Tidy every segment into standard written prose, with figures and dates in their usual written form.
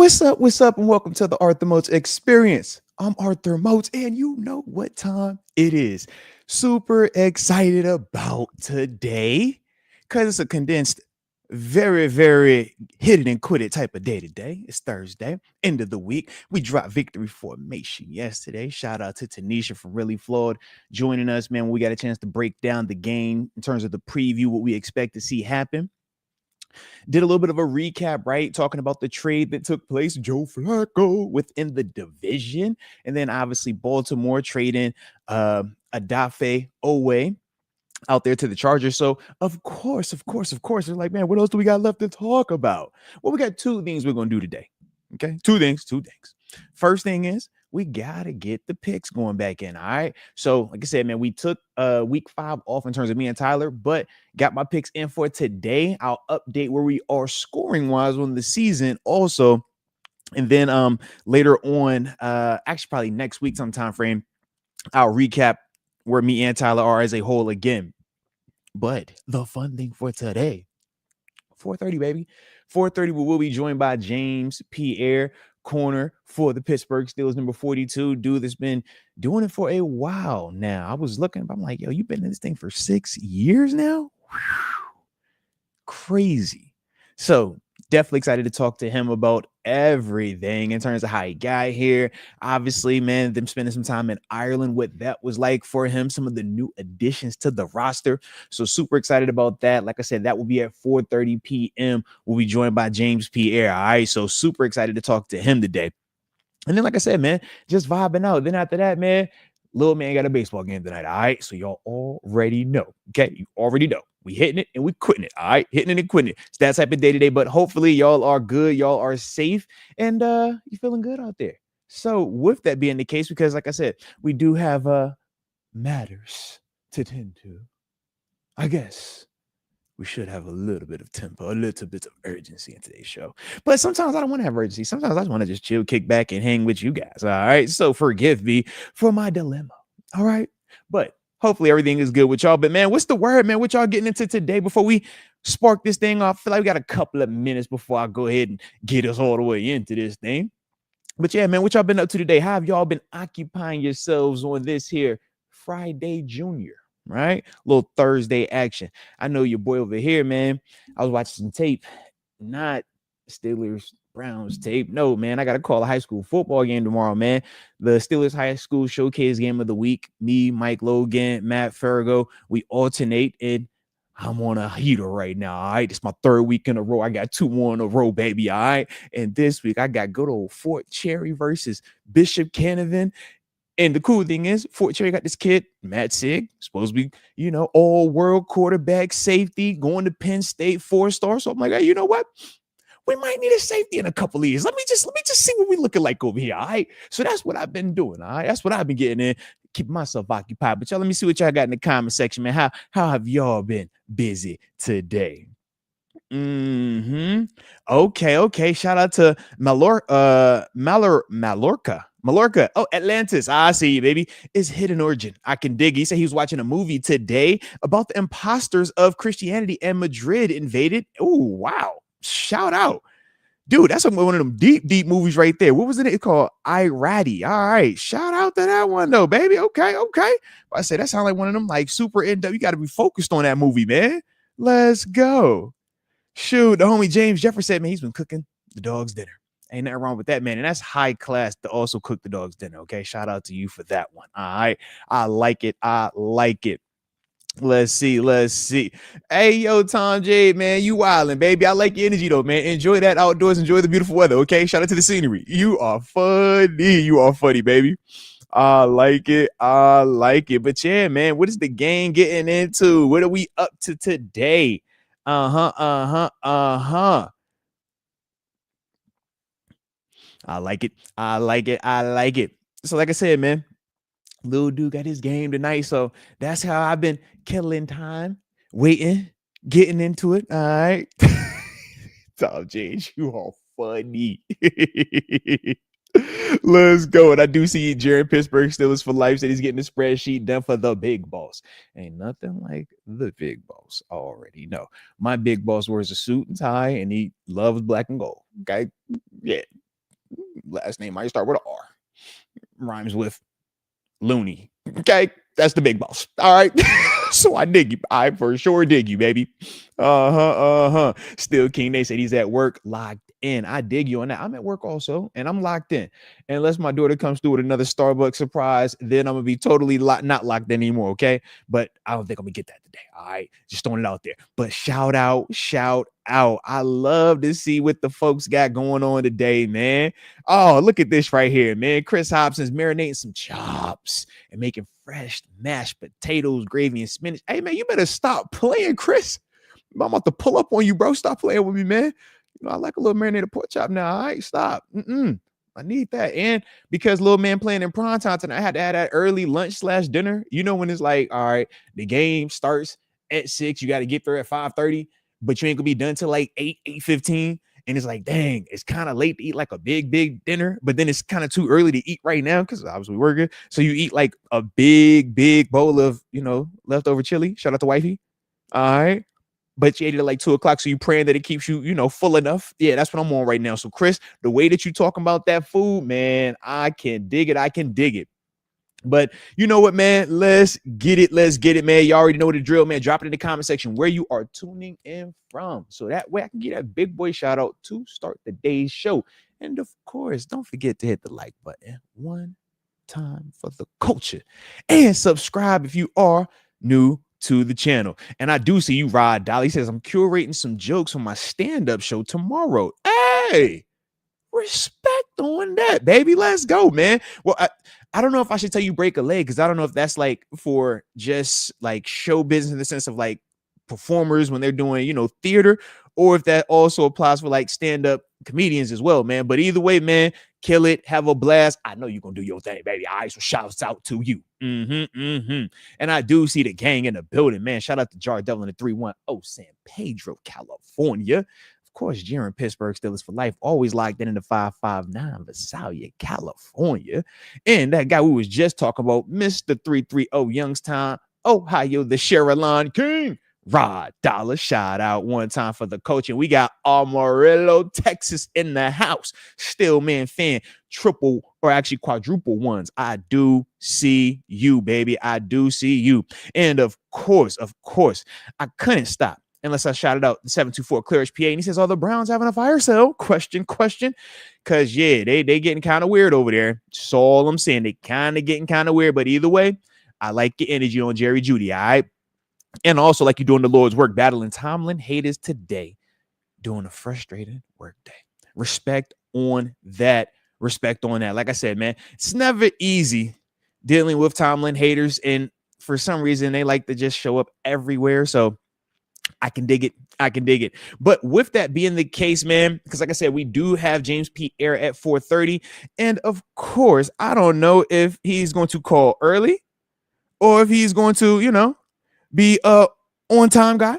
What's up? What's up? And welcome to the Arthur Moats Experience. I'm Arthur Moats, and you know what time it is. Super excited about today because it's a condensed, very hit it and quit it type of day today. It's Thursday, end of the week. We dropped victory formation yesterday. Shout out to Tanisha from Really Flawed joining us, man. We got a chance to break down the game in terms of the preview, what we expect to see happen. Did a little bit of a recap, right? Talking about the trade that took place, Joe Flacco within the division. And then obviously Baltimore trading Adafe Owe out there to the Chargers. So of course, they're like, man, what else do we got left to talk about? Well, we got two things we're going to do today. Okay, two things. First thing is we gotta get the picks going back in. All right. So, like I said, man, we took week 5 off in terms of me and Tyler, but got my picks in for today. I'll update where we are scoring wise on the season also. And then later on, actually probably next week, some time frame, I'll recap where me and Tyler are as a whole again. But the fun thing for today, 4:30, baby. 4:30, we will be joined by James Pierre, corner for the Pittsburgh Steelers, number 42. Dude that's been doing it for a while now. I was looking, I'm like, yo, you've been in this thing for 6 years now? Whew. Crazy. So definitely excited to talk to him about everything in terms of how he got here. Obviously, man, them spending some time in Ireland, what that was like for him, some of the new additions to the roster. So super excited about that. Like I said, that will be at 4:30 p.m. We'll be joined by James Pierre. All right. So super excited to talk to him today. And then, like I said, man, just vibing out. Then after that, man, little man got a baseball game tonight. All right. So y'all already know. Okay. You already know. We hitting it and we quitting it. All right. Hitting it and quitting it. It's that type of day to day. But hopefully y'all are good. Y'all are safe. And you feeling good out there. So with that being the case, because like I said, we do have matters to tend to. I guess we should have a little bit of tempo, a little bit of urgency in today's show. But sometimes I don't want to have urgency. Sometimes I just want to just chill, kick back, and hang with you guys. All right. So forgive me for my dilemma. All right. But hopefully everything is good with y'all. But man, what's the word, man? What y'all getting into today before we spark this thing off? I feel like we got a couple of minutes before I go ahead and get us all the way into this thing. But yeah, man, what y'all been up to today? How have y'all been occupying yourselves on this here Friday Junior? Right? Little Thursday action. I know your boy over here, man. I was watching some tape, not Steelers Browns tape. No, man, I got to call a high school football game tomorrow, man. The Steelers High School Showcase game of the week. Me, Mike Logan, Matt Farrago, we alternate, and I'm on a heater right now. All right. It's my 3rd week in a row. I got 2 more in a row, baby. All right. And this week I got good old Fort Cherry versus Bishop Canavan. And the cool thing is, Fort Cherry got this kid, Matt Sig, supposed to be, all world quarterback, safety, going to Penn State, 4-star. So I'm like, hey, you know what? We might need a safety in a couple of years. Let me just see what we looking like over here. All right. So that's what I've been doing. All right. That's what I've been getting in, keeping myself occupied. But y'all, let me see what y'all got in the comment section, man. How have y'all been busy today? Okay. Shout out to Mallorca. Oh, Atlantis. I see you, baby. It's Hidden Origin. I can dig. He said he was watching a movie today about the imposters of Christianity, and Madrid invaded. Oh, wow. Shout out. Dude, that's one of them deep movies right there. What was it? It's called Irati. All right. Shout out to that one, though, baby. Okay. I said that sounds like one of them, like super in-depth. You got to be focused on that movie, man. Let's go. Shoot, the homie James Jefferson said, man, he's been cooking the dog's dinner. Ain't nothing wrong with that, man. And that's high class to also cook the dog's dinner. Okay. Shout out to you for that one. All right. I like it. Let's see. Hey, yo, Tom J, man, you wildin', baby. I like your energy, though, man. Enjoy that outdoors. Enjoy the beautiful weather, okay? Shout out to the scenery. You are funny, baby. I like it. But yeah, man, what is the game getting into? What are we up to today? I like it. So, like I said, man, little dude got his game tonight. So that's how I've been killing time, waiting, getting into it. All right. Tom James, you are funny. Let's go. And I do see Jared Pittsburgh Steelers for life said he's getting the spreadsheet done for the big boss. Ain't nothing like the big boss. I already know. My big boss wears a suit and tie and he loves black and gold. Okay. Yeah. Last name might start with an R. Rhymes with Looney. Okay, that's the big boss. All right. So I dig you. I for sure dig you, baby. Still King, they said he's at work, locked in. I dig you on that. I'm at work also, and I'm locked in. Unless my daughter comes through with another Starbucks surprise, then I'm gonna be totally not locked in anymore. Okay, but I don't think I'm gonna get that today. All right, just throwing it out there. But shout out. I love to see what the folks got going on today, man. Oh, look at this right here, man. Chris Hobson's marinating some chops and making fresh mashed potatoes, gravy, and spinach. Hey, man, you better stop playing, Chris. I'm about to pull up on you, bro. Stop playing with me, man. You know, I like a little marinated pork chop now. All right, stop. I need that. And because little man playing in prime time tonight, I had to add that early lunch/dinner. You know, when it's like, all right, the game starts at 6, you got to get there at 5:30, but you ain't gonna be done till like 8:15. And it's like, dang, it's kind of late to eat like a big dinner, but then it's kind of too early to eat right now because obviously we're working. So you eat like a big bowl of, leftover chili. Shout out to wifey. All right. But you ate it at like 2 o'clock. So you praying that it keeps you, full enough. Yeah, that's what I'm on right now. So Chris, the way that you talking about that food, man, I can dig it. But you know what, man? Let's get it, man. You already know the drill, man. Drop it in the comment section where you are tuning in from. So that way I can get that big boy shout out to start the day's show. And of course, don't forget to hit the like button one time for the culture. And subscribe if you are new to the channel. And I do see you, Rod Dolly says, I'm curating some jokes for my stand-up show tomorrow. Hey, respect on that, baby. Let's go, man. Well, I don't know if I should tell you break a leg because I don't know if that's like for just like show business in the sense of like performers when they're doing, theater, or if that also applies for like stand-up comedians as well, man. But either way, man, kill it, have a blast. I know you're gonna do your thing, baby. All right, so shouts out to you. And I do see the gang in the building, man. Shout out to Jar Devil in the 310 San Pedro, California. Of course, Jaron Pittsburgh Steelers for life, always locked in the 559 Visalia, California. And that guy we was just talking about, Mr. 330 Youngstown, Ohio, the Sherrilon King, Rod Dollar. Shout out one time for the coach. And we got Amarillo, Texas in the house. Stillman fan, triple or actually quadruple ones. I do see you, baby. I do see you. And of course, I couldn't stop unless I shouted out the 724 Clearish PA. And he says, are the Browns having a fire sale? Question. Because, yeah, they getting kind of weird over there. That's all I'm saying. They kind of getting kind of weird. But either way, I like your energy on Jerry Jeudy, all right? And also like you're doing the Lord's work, battling Tomlin haters today, doing a frustrated work day. Respect on that. Like I said, man, it's never easy dealing with Tomlin haters. And for some reason, they like to just show up everywhere. So I can dig it. But with that being the case, man, because like I said, we do have James P. Air at 4:30. And of course, I don't know if he's going to call early or if he's going to, be a on-time guy,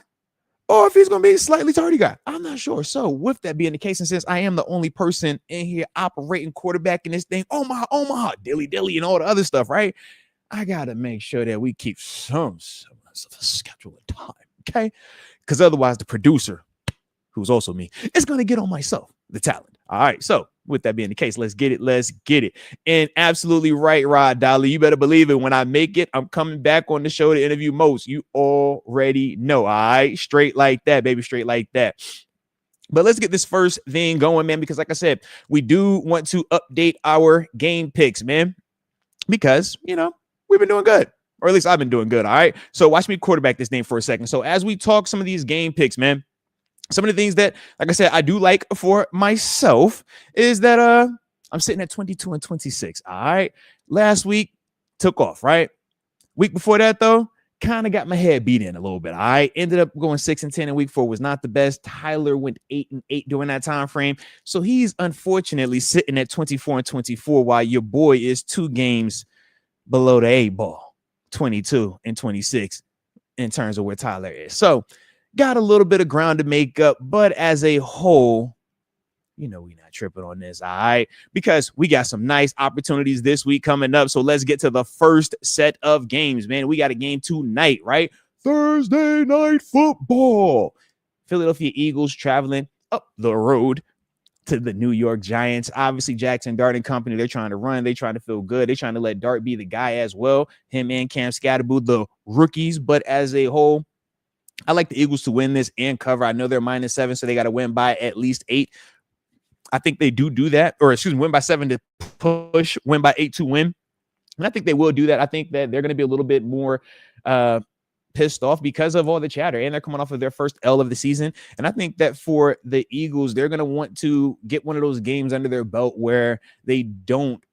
or if he's going to be a slightly tardy guy. I'm not sure. So with that being the case, and since I am the only person in here operating quarterback in this thing, Omaha, dilly, and all the other stuff, right? I got to make sure that we keep some semblance of a schedule and time, okay? Because otherwise the producer, who's also me, is going to get on myself, the talent. All right, so with that being the case, let's get it. And absolutely right, Rod Dolly. You better believe it. When I make it, I'm coming back on the show to interview Moats. You already know. All right, straight like that, baby, straight like that. But let's get this first thing going, man, because like I said, we do want to update our game picks, man, because, we've been doing good, or at least I've been doing good. All right, so watch me quarterback this thing for a second. So as we talk some of these game picks, man, some of the things that, like I said, I do like for myself is that I'm sitting at 22 and 26. All right. Last week took off, right? Week before that, though, kind of got my head beat in a little bit. All right. Ended up going 6 and 10 in week 4. Was not the best. Tyler went 8 and 8 during that time frame. So he's unfortunately sitting at 24 and 24, while your boy is 2 games below the 8 ball, 22 and 26 in terms of where Tyler is. So got a little bit of ground to make up, but as a whole, we're not tripping on this, all right? Because we got some nice opportunities this week coming up. So let's get to the first set of games, man. We got a game tonight, right? Thursday night football. Philadelphia Eagles traveling up the road to the New York Giants. Obviously, Jackson Dart and company, they're trying to run. They're trying to feel good. They're trying to let Dart be the guy as well. Him and Cam Scatterbo, the rookies. But as a whole, I like the Eagles to win this and cover. I know they're -7, so they got to win by at least 8. I think they do that. Or excuse me, win by 7 to push, win by 8 to win. And I think they will do that. I think that they're going to be a little bit more pissed off because of all the chatter, and they're coming off of their first L of the season. And I think that for the Eagles, they're going to want to get one of those games under their belt where they don't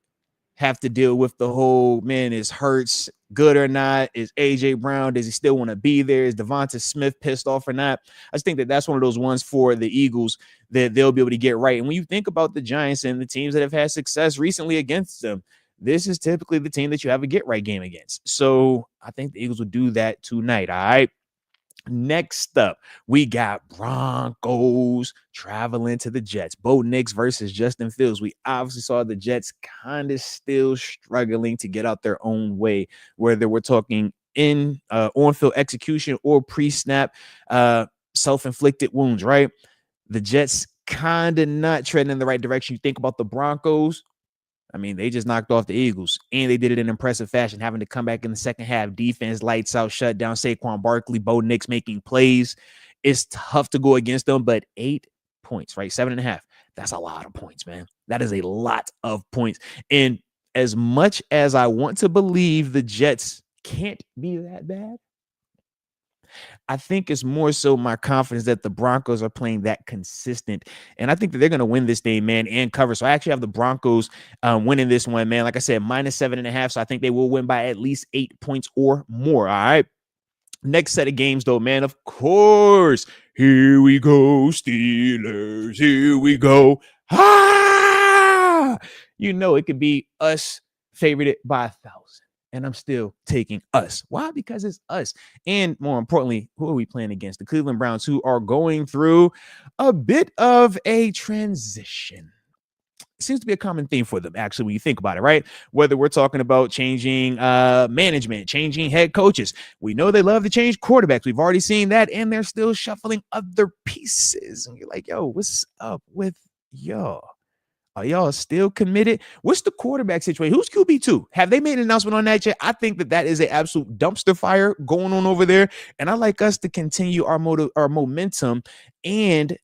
have to deal with the whole, man, is Hurts good or not? Is AJ Brown, does he still want to be there? Is Devonta Smith pissed off or not? I just think that that's one of those ones for the Eagles that they'll be able to get right. And when you think about the Giants and the teams that have had success recently against them, this is typically the team that you have a get right game against. So I think the Eagles will do that tonight. All right. Next up, we got Broncos traveling to the Jets. Bo Nix versus Justin Fields. We obviously saw the Jets kind of still struggling to get out their own way, whether we're talking in on-field execution or pre-snap self-inflicted wounds, right? The Jets kind of not treading in the right direction. You think about the Broncos, I mean, they just knocked off the Eagles, and they did it in impressive fashion, having to come back in the second half. Defense, lights out, shut down Saquon Barkley, Bo Nix making plays. It's tough to go against them, but 8 points, right? 7.5. That's a lot of points, man. That is a lot of points. And as much as I want to believe the Jets can't be that bad, I think it's more so my confidence that the Broncos are playing that consistent. And I think that they're going to win this game, man, and cover. So I actually have the Broncos winning this one, man. Like I said, -7.5. So I think they will win by at least 8 points or more. All right. Next set of games, though, man, of course. Here we go, Steelers. Here we go. Ah! You know, it could be us favorited by 1,000. And I'm still taking us. Why? Because it's us. And more importantly, who are we playing against? The Cleveland Browns, who are going through a bit of a transition. It seems to be a common theme for them, actually, when you think about it, right? Whether we're talking about changing management, changing head coaches. We know they love to change quarterbacks. We've already seen that, and they're still shuffling other pieces. And you're like, yo, what's up with y'all? Are y'all still committed? What's the quarterback situation? Who's QB2? Have they made an announcement on that yet? I think that that is an absolute dumpster fire going on over there. And I like us to continue our momentum. And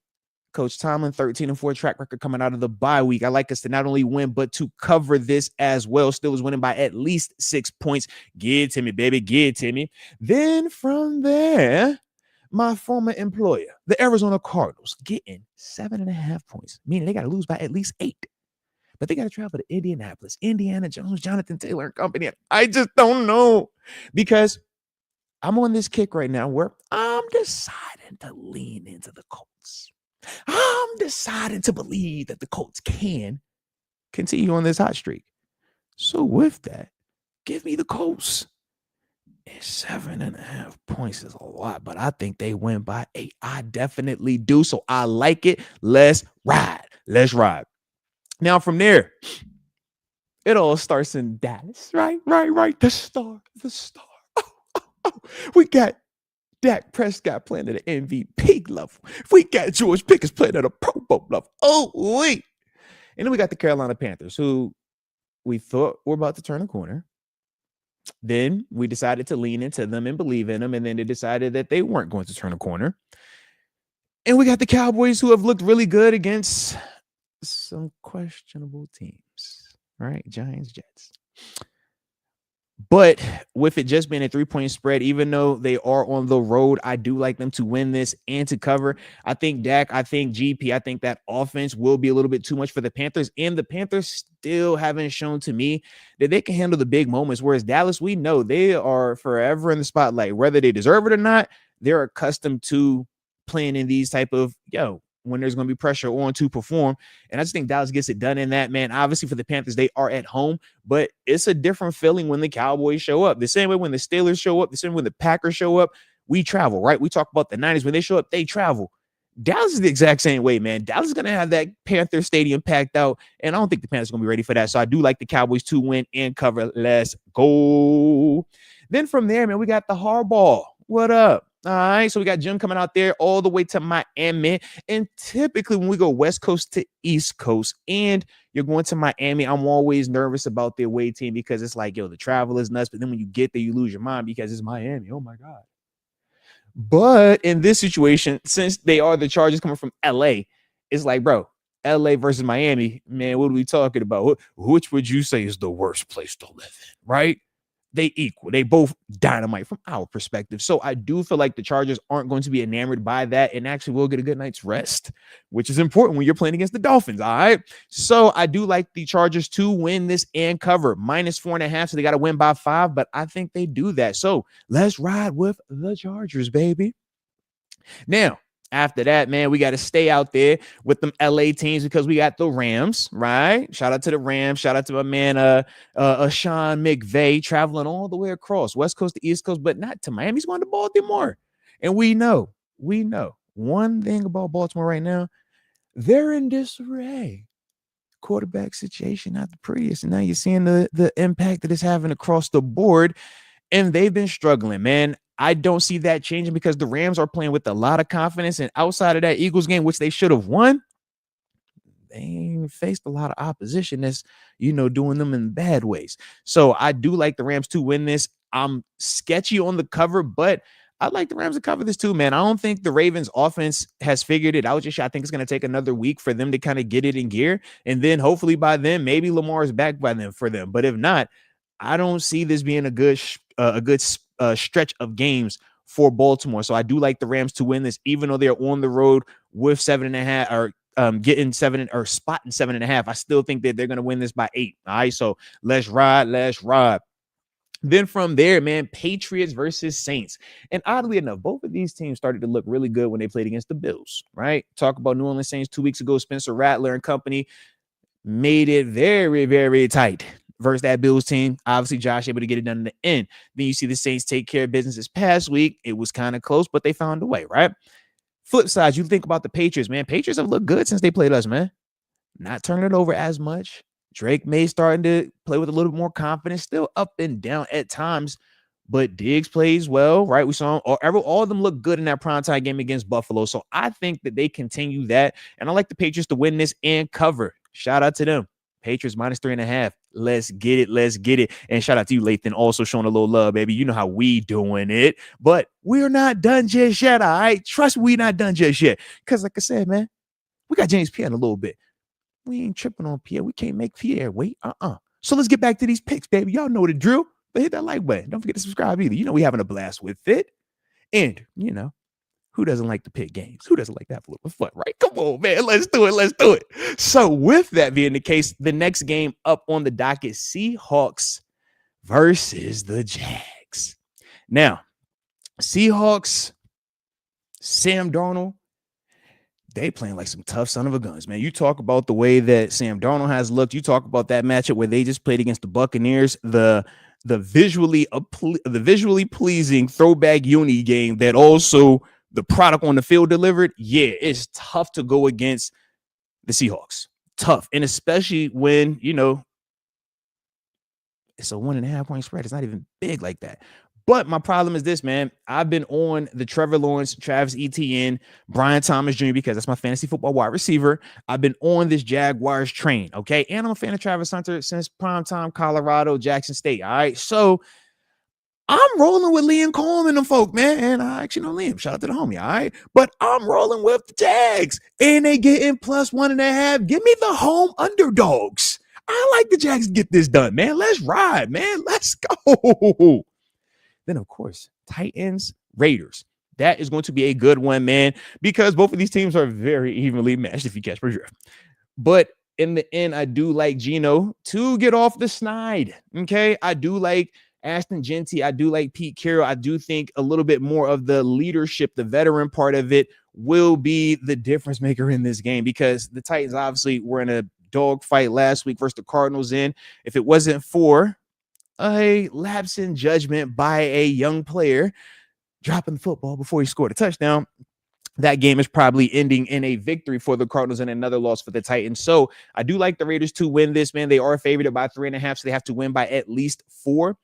Coach Tomlin, 13-4 track record coming out of the bye week. I like us to not only win, but to cover this as well. Steelers winning by at least 6 points. Get it to me, baby. Get it to me. Then from there, my former employer, the Arizona Cardinals, getting 7.5 points, meaning they got to lose by at least 8. But they got to travel to Indianapolis, Indiana Jones, Jonathan Taylor and company. I just don't know, because I'm on this kick right now where I'm deciding to lean into the Colts. I'm deciding to believe that the Colts can continue on this hot streak. So with that, give me the Colts. 7.5 points is a lot, but I think they win by 8. I definitely do. So I like it. Let's ride. Let's ride. Now from there, it all starts in Dallas. Right. The star. We got Dak Prescott playing at an MVP level. We got George Pickens playing at a Pro Bowl level. Oh, wait. And then we got the Carolina Panthers, who we thought were about to turn a corner. Then we decided to lean into them and believe in them. And then they decided that they weren't going to turn a corner. And we got the Cowboys, who have looked really good against some questionable teams, right? Giants, Jets. But with it just being a 3-point spread, even though they are on the road, I do like them to win this and to cover. I think Dak, I think GP, I think that offense will be a little bit too much for the Panthers. And the Panthers still haven't shown to me that they can handle the big moments. Whereas Dallas, we know they are forever in the spotlight. Whether they deserve it or not, they're accustomed to playing in these type of, when there's going to be pressure on to perform. And I just think Dallas gets it done in that, man. Obviously for the Panthers, they are at home, but it's a different feeling when the Cowboys show up. The same way when the Steelers show up, the same way when the Packers show up, we travel, right? We talk about the 90s. When they show up, they travel. Dallas is the exact same way, man. Dallas is going to have that Panther Stadium packed out, and I don't think the Panthers are going to be ready for that. So I do like the Cowboys to win and cover. Let's go. Then from there, man, we got the Harbaugh. What up? All right, so we got Jim coming out there all the way to Miami. And typically when we go West Coast to East Coast and you're going to Miami, I'm always nervous about the away team because it's like, yo, the travel is nuts. But then when you get there, you lose your mind because it's Miami. Oh, my God. But in this situation, since they are the Chargers coming from LA, it's like, bro, LA versus Miami, man, what are we talking about? Which would you say is the worst place to live in, right? They equal. They both dynamite from our perspective. So I do feel like the Chargers aren't going to be enamored by that and actually will get a good night's rest, which is important when you're playing against the Dolphins. All right. So I do like the Chargers to win this and cover -4.5. So they got to win by 5, but I think they do that. So let's ride with the Chargers, baby. Now, after that, man, we got to stay out there with them LA teams because we got the Rams, right? Shout out to the Rams. Shout out to my man, Sean McVay, traveling all the way across West Coast to East Coast, but not to Miami. He's going to Baltimore. And we know one thing about Baltimore right now, they're in disarray. Quarterback situation not the prettiest. And now you're seeing the impact that it's having across the board. And they've been struggling, man. I don't see that changing because the Rams are playing with a lot of confidence. And outside of that Eagles game, which they should have won, they faced a lot of opposition that's, doing them in bad ways. So I do like the Rams to win this. I'm sketchy on the cover, but I like the Rams to cover this too, man. I don't think the Ravens offense has figured it out just yet. I think it's going to take another week for them to kind of get it in gear. And then hopefully by then, maybe Lamar is back by then for them. But if not, I don't see this being a good stretch of games for Baltimore. So I do like the Rams to win this, even though they're on the road with 7.5 or getting 7 or spotting 7.5. I still think that they're going to win this by 8. All right. So let's ride. Then from there, man, Patriots versus Saints. And oddly enough, both of these teams started to look really good when they played against the Bills, right? Talk about New Orleans Saints 2 weeks ago, Spencer Rattler and company made it very, very tight versus that Bills team. Obviously, Josh able to get it done in the end. Then you see the Saints take care of business this past week. It was kind of close, but they found a way, right? Flip side, you think about the Patriots, man. Patriots have looked good since they played us, man. Not turning it over as much. Drake May starting to play with a little bit more confidence, still up and down at times, but Diggs plays well, right? We saw all of them look good in that primetime game against Buffalo. So I think that they continue that. And I like the Patriots to win this and cover. Shout out to them. Patriots -3.5. Let's get it. And shout out to you, Lathan, also showing a little love, baby. You know how we doing it. But we're not done just yet, all right? Trust me, we're not done just yet. Because like I said, man, we got James Pierre in a little bit. We ain't tripping on Pierre. We can't make Pierre wait. So let's get back to these picks, baby. Y'all know the drill. But hit that like button. Don't forget to subscribe either. We having a blast with it. And, who doesn't like to pick games? Who doesn't like to have a little fun, right? Come on, man. Let's do it. So with that being the case, the next game up on the docket, Seahawks versus the Jags. Now, Seahawks, Sam Darnold, they playing like some tough son of a guns, man. You talk about the way that Sam Darnold has looked. You talk about that matchup where they just played against the Buccaneers, the visually pleasing throwback uni game that also the product on the field delivered. Yeah, it's tough to go against the Seahawks. Tough. And especially when, it's a 1.5 point spread. It's not even big like that. But my problem is this, man. I've been on the Trevor Lawrence, Travis Etienne, Brian Thomas Jr. because that's my fantasy football wide receiver. I've been on this Jaguars train, okay? And I'm a fan of Travis Hunter since primetime Colorado, Jackson State, all right? So I'm rolling with Liam Coleman and them folk, man. And I actually know Liam. Shout out to the homie, all right? But I'm rolling with the Jags. And they getting +1.5. Give me the home underdogs. I like the Jags to get this done, man. Let's ride, man. Let's go. Then, of course, Titans, Raiders. That is going to be a good one, man, because both of these teams are very evenly matched, if you catch my drift. But in the end, I do like Geno to get off the snide, okay? I do like Ashton Genty. I do like Pete Carroll. I do think a little bit more of the leadership, the veteran part of it will be the difference maker in this game because the Titans obviously were in a dogfight last week versus the Cardinals. If it wasn't for a lapse in judgment by a young player dropping the football before he scored a touchdown, that game is probably ending in a victory for the Cardinals and another loss for the Titans. So I do like the Raiders to win this, man. They are favored by 3.5, so they have to win by at least 4.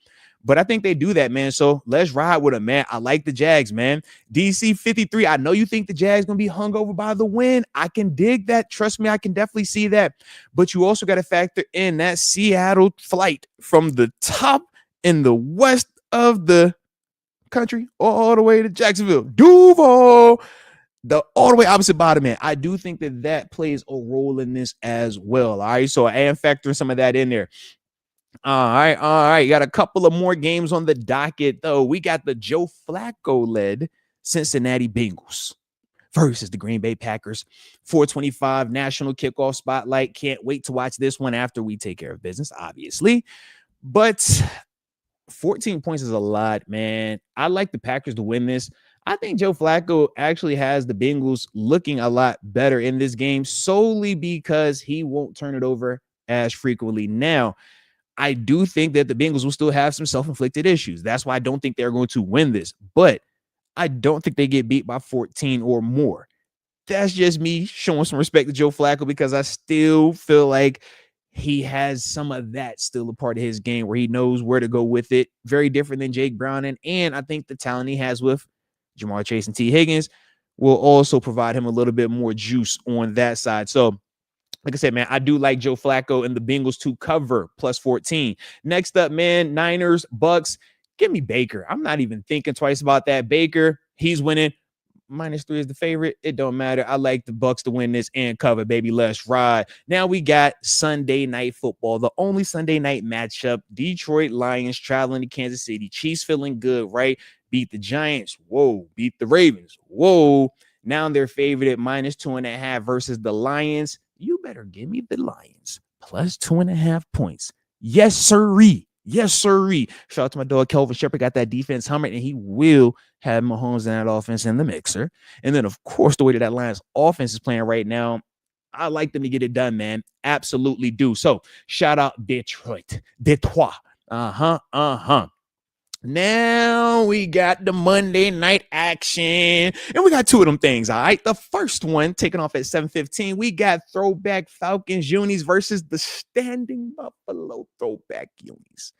But I think they do that, man. So let's ride with them, man. I like the Jags, man. DC 53. I know you think the Jags going to be hung over by the win. I can dig that. Trust me, I can definitely see that. But you also got to factor in that Seattle flight from the top in the west of the country all the way to Jacksonville. Duval. The all the way opposite bottom end. I do think that plays a role in this as well. All right. So I am factoring some of that in there. All right. You got a couple of more games on the docket, though. We got the Joe Flacco-led Cincinnati Bengals versus the Green Bay Packers. 425 national kickoff spotlight. Can't wait to watch this one after we take care of business, obviously. But 14 points is a lot, man. I like the Packers to win this. I think Joe Flacco actually has the Bengals looking a lot better in this game solely because he won't turn it over as frequently. Now, I do think that the Bengals will still have some self-inflicted issues. That's why I don't think they're going to win this. But I don't think they get beat by 14 or more. That's just me showing some respect to Joe Flacco because I still feel like he has some of that still a part of his game where he knows where to go with it. Very different than Jake Browning. And I think the talent he has with Jamar Chase and T. Higgins will also provide him a little bit more juice on that side. So, like I said, man, I do like Joe Flacco and the Bengals to cover plus 14. Next up, man, Niners, Bucks. Give me Baker. I'm not even thinking twice about that. Baker, he's winning. -3 is the favorite. It don't matter. I like the Bucks to win this and cover, baby. Let's ride. Now we got Sunday night football, the only Sunday night matchup. Detroit Lions traveling to Kansas City. Chiefs feeling good, right? Beat the Giants. Whoa. Beat the Ravens. Whoa. Now they're favored at -2.5 versus the Lions. You better give me the Lions plus 2.5 points. Yes, sirree. Yes, sirree. Shout out to my dog, Kelvin Shepard. Got that defense humming, and he will have Mahomes and that offense in the mixer. And then, of course, the way that Lions offense is playing right now, I like them to get it done, man. Absolutely do. So, shout out Detroit. Detroit. Now we got the Monday night action, and we got two of them things, all right? The first one, taking off at 7:15, we got Throwback Falcons Unis versus the Standing Buffalo Throwback Unis.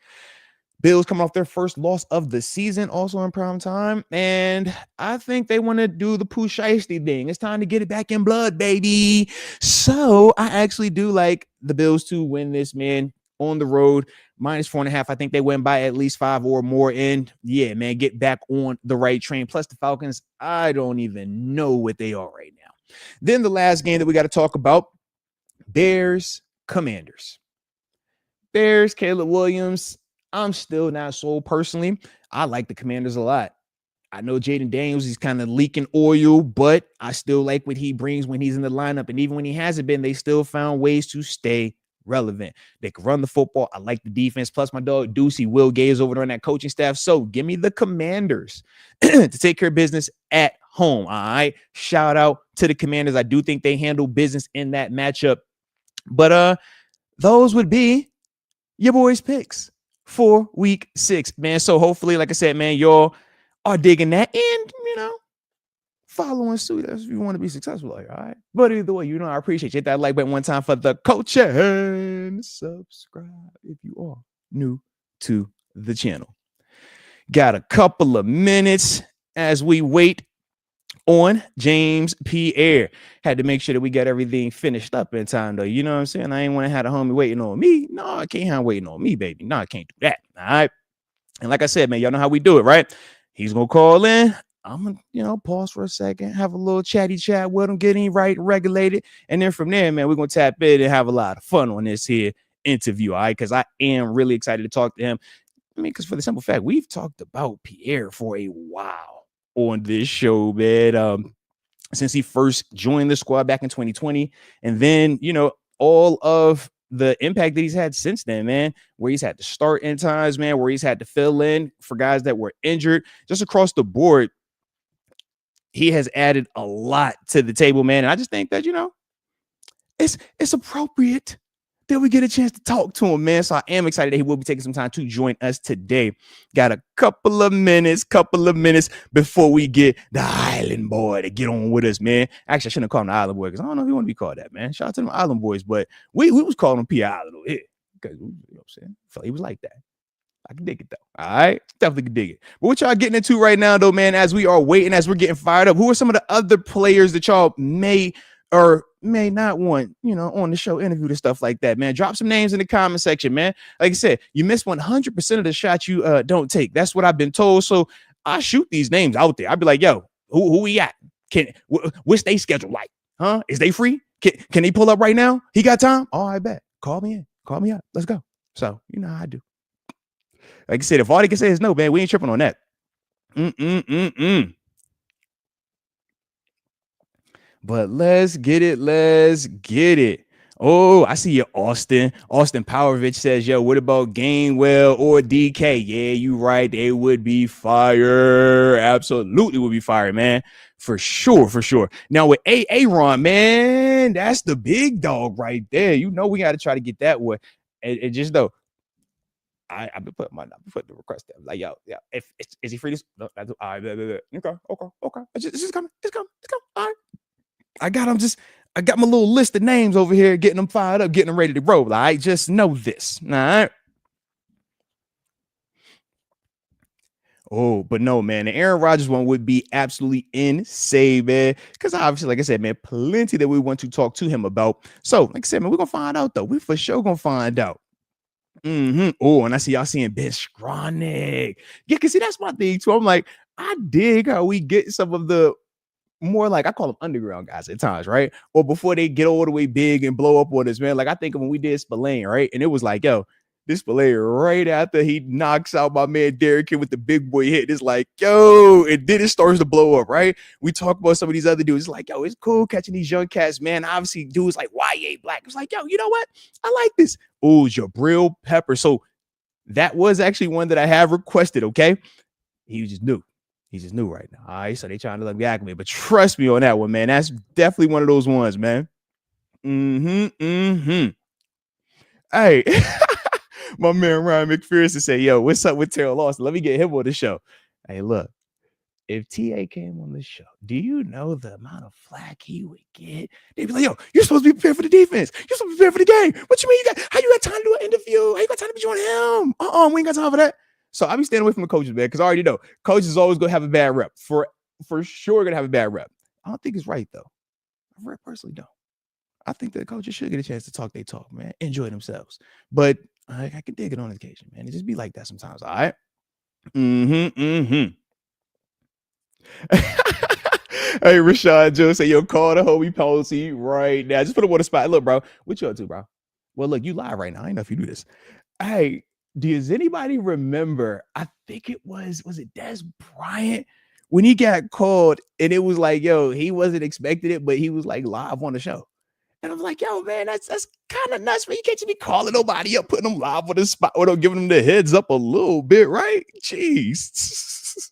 Bills coming off their first loss of the season, also in prime time, and I think they want to do the Pooh Shiesty thing. It's time to get it back in blood, baby. So I actually do like the Bills to win this, man, on the road. -4.5. I think they win by at least 5 or more. And yeah, man, get back on the right train. Plus the Falcons, I don't even know what they are right now. Then the last game that we got to talk about, Bears, Commanders. Bears, Caleb Williams. I'm still not sold personally. I like the Commanders a lot. I know Jaden Daniels, he's kind of leaking oil, but I still like what he brings when he's in the lineup. And even when he hasn't been, they still found ways to stay relevant. They can run the football. I like the defense. Plus, my dog Deucey Will Gaze over there on that coaching staff. So give me the Commanders to take care of business at home. All right. Shout out to the Commanders. I do think they handle business in that matchup. But those would be your boys' picks for week 6, man. So hopefully, like I said, man, y'all are digging that and, following suit if you want to be successful. All right. But either way, I appreciate you. Hit that like button one time for the coach and subscribe if you are new to the channel. Got a couple of minutes as we wait on James Pierre. Had to make sure that we got everything finished up in time, though. You know what I'm saying? I ain't want to have a homie waiting on me. No, I can't have waiting on me, baby. No, I can't do that. All right. And like I said, man, y'all know how we do it, right? He's going to call in. I'm going to, pause for a second, have a little chatty chat with him, get him right, regulated. And then from there, man, we're going to tap in and have a lot of fun on this here interview, all right? Because I am really excited to talk to him. Because for the simple fact, we've talked about Pierre for a while on this show, man. Since he first joined the squad back in 2020. And then, all of the impact that he's had since then, man, where he's had to start in times, man, where he's had to fill in for guys that were injured, just across the board. He has added a lot to the table, man. And I just think that, it's appropriate that we get a chance to talk to him, man. So I am excited that he will be taking some time to join us today. Got a couple of minutes before we get the Island Boy to get on with us, man. Actually, I shouldn't have called him the Island Boy because I don't know if he want to be called that, man. Shout out to them Island Boys, but we was calling him P. Island here because, you know what I'm saying? Felt he was like that. I can dig it though. All right, definitely can dig it. But what y'all getting into right now, though, man? As we are waiting, as we're getting fired up, who are some of the other players that y'all may or may not want, on the show interview and stuff like that, man? Drop some names in the comment section, man. Like I said, you miss 100% of the shots you don't take. That's what I've been told. So I shoot these names out there. I'd be like, yo, who we got? What's they schedule like? Huh? Is they free? Can they pull up right now? He got time? Oh, I bet. Call me in. Call me up. Let's go. So you know how I do. Like I said, if all they can say is no, man, we ain't tripping on that. But let's get it. Let's get it. Oh, I see you, Austin. Austin Powerovich says, yo, what about Gainwell or DK? Yeah, you right. They would be fire. Absolutely would be fire, man. For sure, for sure. Now with Aaron, man, that's the big dog right there. You know we got to try to get that one. And just though, I've been putting the request there. Like, yo, yeah, if is he free this? No, that's all right. Okay. It's just coming. It's coming. All right. I got my little list of names over here, getting them fired up, getting them ready to roll. All right, just know this. All right. Oh, but no, man, the Aaron Rodgers one would be absolutely insane, man. Because obviously, like I said, man, plenty that we want to talk to him about. So, like I said, man, we're gonna find out though. We for sure gonna find out. Oh, and I see y'all seeing Ben Skronik. Yeah, cause see, that's my thing too. I'm like, I dig how we get some of the more like I call them underground guys at times, right? Or before they get all the way big and blow up on us, man. Like I think of when we did Spillane, right? And it was like, yo, this Spillane right after he knocks out my man Derrick Henry with the big boy hit. It's like, yo, and then it starts to blow up, right? We talk about some of these other dudes. It's like, yo, it's cool catching these young cats, man. Obviously, dudes like why you ain't black. It's like, yo, you know what? I like this. Oh, Jabril Pepper. So that was actually one that I have requested. Okay, he was just new. He's just new right now. All right. So they trying to let me acclimate. But trust me on that one, man. That's definitely one of those ones, man. Hey, my man Ryan McPherson say, yo, what's up with Terrell Lawson? Let me get him on the show. Hey, look, if TA came on the show, do you know the amount of flack he would get? They'd be like, yo, you're supposed to be prepared for the defense. You're supposed to be prepared for the game. What you mean? How you got time to do an interview? How you got time to be joining him? We ain't got time for that. So I be staying away from the coaches, man, because I already know coaches always gonna have a bad rep. For sure gonna have a bad rep. I don't think it's right though. I personally don't. I think that coaches should get a chance to talk their talk, man. Enjoy themselves. But I can dig it on occasion, man. It just be like that sometimes, all right? Hey, Rashad Joe say, yo, call the homie policy right now. Just put him on the spot. Look, bro, what you up to, bro? Well, look, you live right now. I know if you do this. Hey, does anybody remember? I think it was it Des Bryant when he got called and it was like, yo, he wasn't expecting it, but he was like live on the show. And I'm like, yo, man, that's kind of nuts, man. You can't just be calling nobody up, putting them live on the spot without giving them the heads up a little bit, right? Jeez.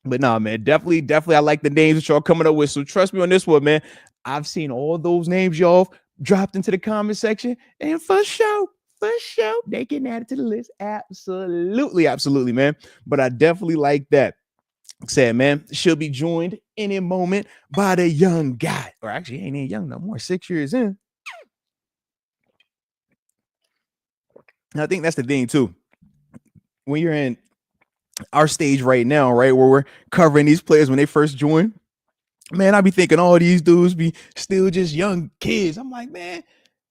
But nah, man, definitely, I like the names that y'all coming up with. So trust me on this one, man. I've seen all those names y'all dropped into the comment section, and for sure, they can add it to the list. Absolutely, man. But I definitely like that. Said, man, she'll be joined any moment by the young guy, or actually, he ain't even young no more. 6 years in. And I think that's the thing too. When you're in our stage right now, right, where we're covering these players when they first join, man, I be thinking all these dudes be still just young kids. I'm like, man,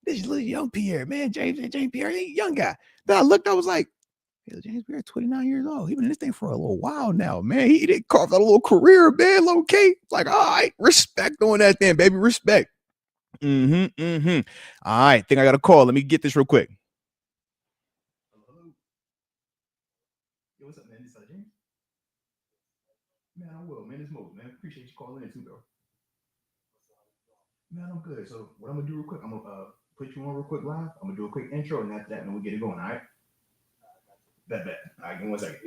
this little young Pierre, man, James Pierre, he a young guy. Then I looked, I was like, hey, James Pierre, 29 years old. He been in this thing for a little while now, man. He did carve out a little career, man, low key. Like, all right, respect on that thing, baby, respect. All right, think I got a call. Let me get this real quick. Hello. Yo, what's up, man? This is James. Man, I will, man. It's Moats, man. Appreciate you calling in too, bro. Man, I'm good. So what I'm gonna do real quick, I'm gonna put you on real quick live. I'm gonna do a quick intro, and after that, and then we get it going. All right. Bet. All right, give me 1 second.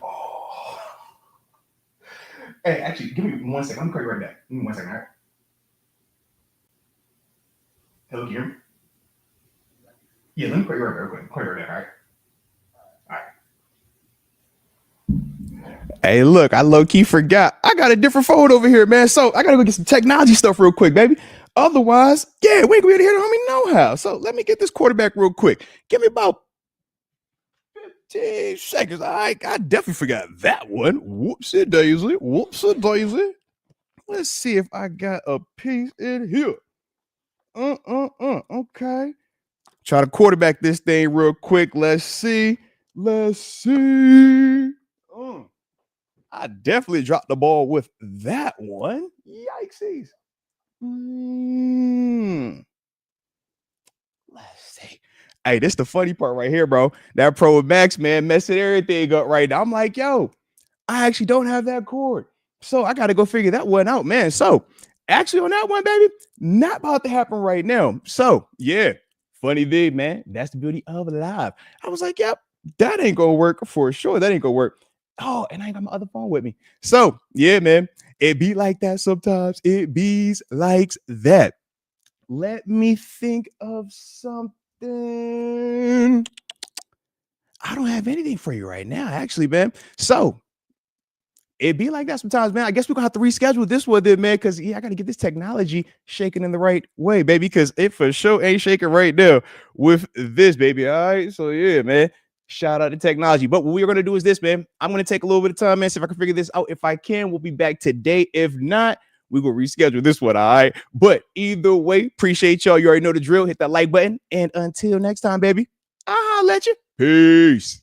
Oh. Hey, actually, give me 1 second. I'm gonna call you right back. Give me 1 second. All right. Hello, can you hear me? Yeah, let me call you right back real quick. Call you right back. All right. Hey, look, I low-key forgot. I got a different phone over here, man. So I gotta go get some technology stuff real quick, baby. Otherwise, yeah, we ain't gonna be able to hear the homie no how. So let me get this quarterback real quick. Give me about 15 seconds. I definitely forgot that one. Whoopsie daisy. Whoopsie daisy. Let's see if I got a piece in here. Okay. Try to quarterback this thing real quick. Let's see. Let's see. I definitely dropped the ball with that one. Yikesies. Let's see. Hey, this the funny part right here, bro. That Pro Max, man, messing everything up right now. I'm like, yo, I actually don't have that cord. So I got to go figure that one out, man. So actually on that one, baby, not about to happen right now. So yeah, funny thing, man. That's the beauty of live. I was like, yep, that ain't gonna work for sure. That ain't gonna work. Oh, and I ain't got my other phone with me. So yeah, man, it be like that sometimes. It bees like that. Let me think of something. I don't have anything for you right now, actually, man. So it be like that sometimes, man. I guess we're gonna have to reschedule this one then, man, because yeah, I gotta get this technology shaking in the right way, baby, because it for sure ain't shaking right now with this, baby. All right, so yeah, man. Shout out to technology. But what we're gonna do is this, man. I'm gonna take a little bit of time, man, see if I can figure this out. If I can, we'll be back today. If not, we will reschedule this one. All right. But either way, appreciate y'all. You already know the drill. Hit that like button. And until next time, baby, I'll let you. Peace.